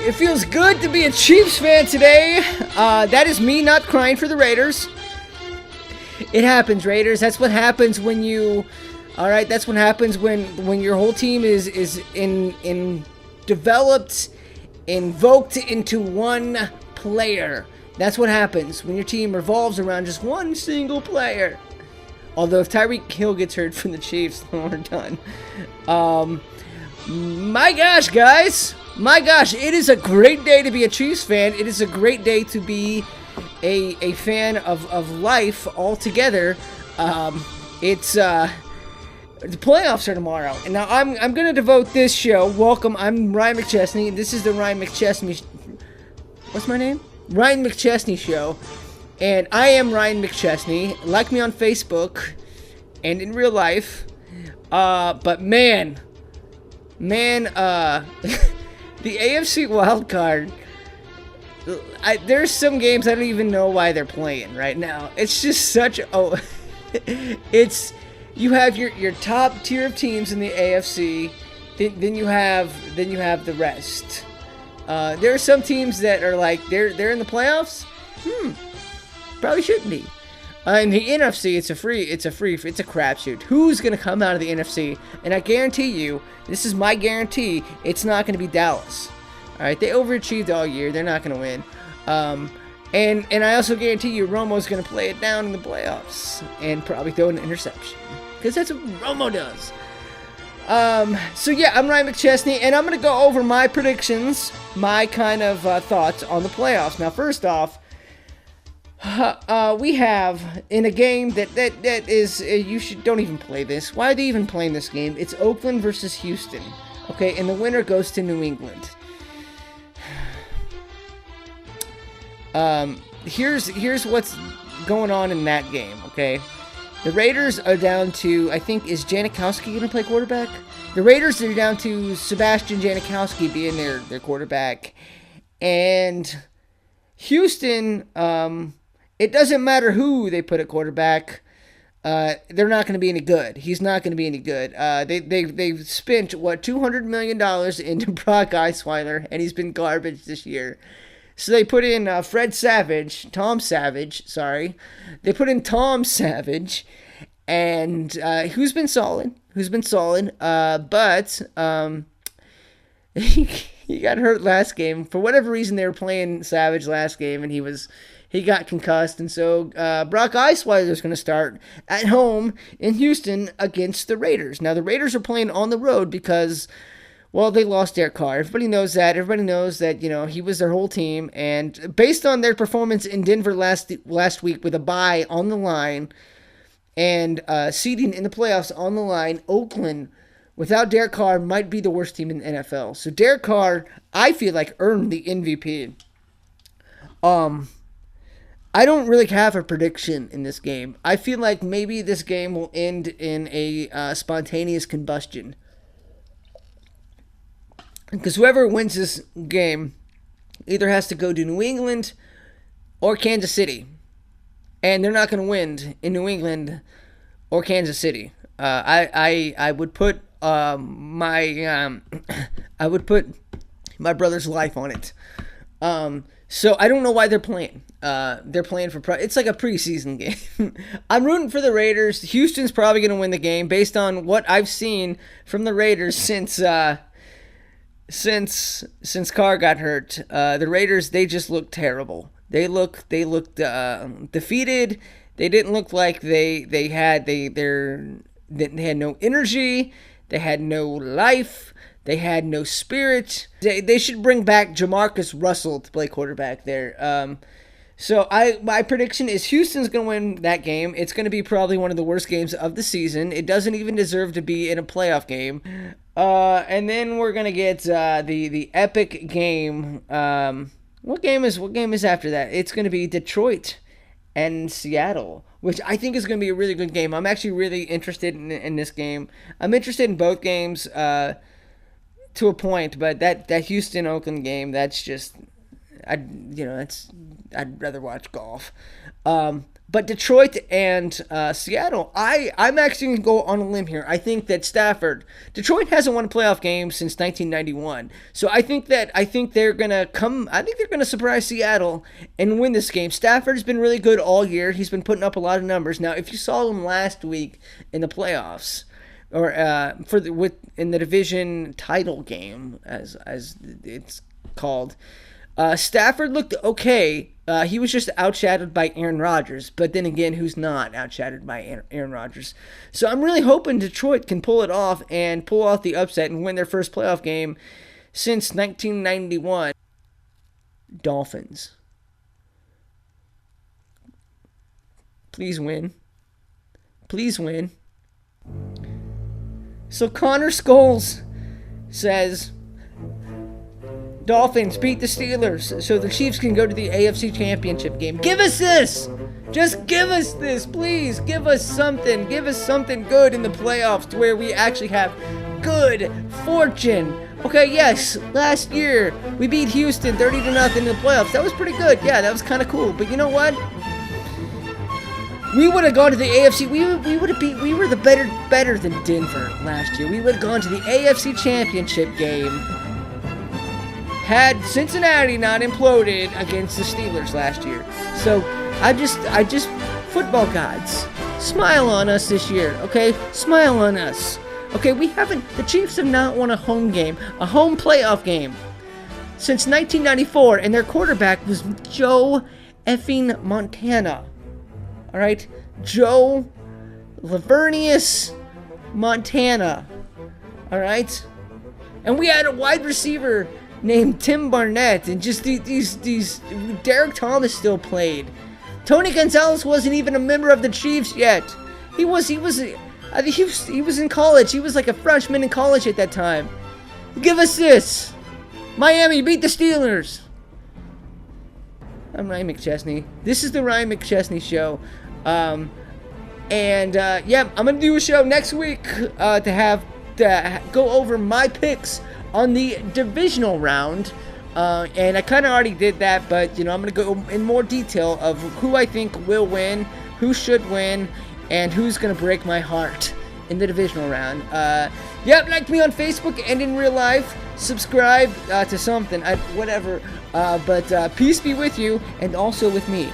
It feels good to be a Chiefs fan today. That is me not crying for the Raiders. It happens, Raiders. That's what happens when you... All right, that's what happens when your whole team is developed, invoked into one player. That's what happens when your team revolves around just one single player. Although if Tyreek Hill gets hurt from the Chiefs, then we're done. My gosh, guys. My gosh, it is a great day to be a Chiefs fan. It is a great day to be a fan of life altogether. It's the playoffs are tomorrow, and now I'm gonna devote this show. Welcome, I'm Ryan McChesney, and this is the Ryan McChesney. What's my name? Ryan McChesney Show, and I am Ryan McChesney. Like me on Facebook and in real life. But man, the AFC wildcard, there's some games I don't even know why they're playing right now. It's just such it's, you have your top tier of teams in the AFC, then you have the rest. There are some teams that are like they're in the playoffs. Probably shouldn't be. In the NFC, it's a crapshoot. Who's gonna come out of the NFC? And I guarantee you, this is my guarantee, it's not gonna be Dallas. All right, they overachieved all year. They're not gonna win. And I also guarantee you, Romo's gonna play it down in the playoffs and probably throw an interception because that's what Romo does. So yeah, I'm Ryan McChesney, and I'm gonna go over my predictions, my kind of thoughts on the playoffs. Now, first off. We have in a game that is don't even play this. Why are they even playing this game? It's Oakland versus Houston. Okay, and the winner goes to New England. Here's what's going on in that game. Okay, the Raiders are down to, I think, is Janikowski going to play quarterback? The Raiders are down to Sebastian Janikowski being their quarterback, and Houston. It doesn't matter who they put at quarterback. They're not going to be any good. He's not going to be any good. They've spent, $200 million into Brock Osweiler, and he's been garbage this year. So they put in Tom Savage. They put in Tom Savage, and who's been solid. But he got hurt last game. For whatever reason, they were playing Savage last game, and he got concussed, and so Brock Osweiler is going to start at home in Houston against the Raiders. Now, the Raiders are playing on the road because, well, they lost Derek Carr. Everybody knows that. Everybody knows that, he was their whole team, and based on their performance in Denver last week with a bye on the line and seeding in the playoffs on the line, Oakland, without Derek Carr, might be the worst team in the NFL. So Derek Carr, I feel like, earned the MVP. I don't really have a prediction in this game. I feel like maybe this game will end in a spontaneous combustion. Because whoever wins this game either has to go to New England or Kansas City. And they're not going to win in New England or Kansas City. I would put my brother's life on it. So I don't know why they're playing. They're playing for it's like a preseason game. I'm rooting for the Raiders. Houston's probably going to win the game based on what I've seen from the Raiders since Carr got hurt. The Raiders, they just look terrible. They looked defeated. They didn't look like they had no energy. They had no life. They had no spirit. They should bring back Jamarcus Russell to play quarterback there. So my prediction is Houston's going to win that game. It's going to be probably one of the worst games of the season. It doesn't even deserve to be in a playoff game. And then we're going to get the epic game. What game is after that? It's going to be Detroit and Seattle, which I think is going to be a really good game. I'm actually really interested in this game. I'm interested in both games. To a point, but that Houston-Oakland game, that's just, I'd rather watch golf. But Detroit and Seattle, I'm actually going to go on a limb here. I think that Detroit hasn't won a playoff game since 1991. So I think they're going to surprise Seattle and win this game. Stafford's been really good all year. He's been putting up a lot of numbers. Now, if you saw him last week in the playoffs, or in the division title game, as it's called, Stafford looked okay. He was just outshadowed by Aaron Rodgers. But then again, who's not outshadowed by Aaron Rodgers? So I'm really hoping Detroit can pull it off and pull off the upset and win their first playoff game since 1991. Dolphins. Please win. Please win. So Connor Scholes says, Dolphins beat the Steelers so the Chiefs can go to the AFC Championship game. Give us this! Just give us this, please. Give us something. Give us something good in the playoffs to where we actually have good fortune. Okay, yes, last year we beat Houston 30-0 in the playoffs. That was pretty good. Yeah, that was kind of cool. But you know what? We would have gone to the AFC. We were the better than Denver last year. We would have gone to the AFC Championship game had Cincinnati not imploded against the Steelers last year. So I just football gods, smile on us this year, okay? Smile on us. Okay, the Chiefs have not won a home playoff game since 1994, and their quarterback was Joe effing Montana. All right, Joe Lavernius Montana. All right, and we had a wide receiver named Tim Barnett, and just these Derek Thomas still played. Tony Gonzalez wasn't even a member of the Chiefs yet. He was in college. He was like a freshman in college at that time. Give us this. Miami beat the Steelers. I'm Ryan McChesney. This is the Ryan McChesney Show. I'm gonna do a show next week to go over my picks on the divisional round, and I kind of already did that, but I'm going to go in more detail of who I think will win, who should win, and who's going to break my heart in the divisional round. Like me on Facebook and in real life. Subscribe to something, whatever. But peace be with you, and also with me.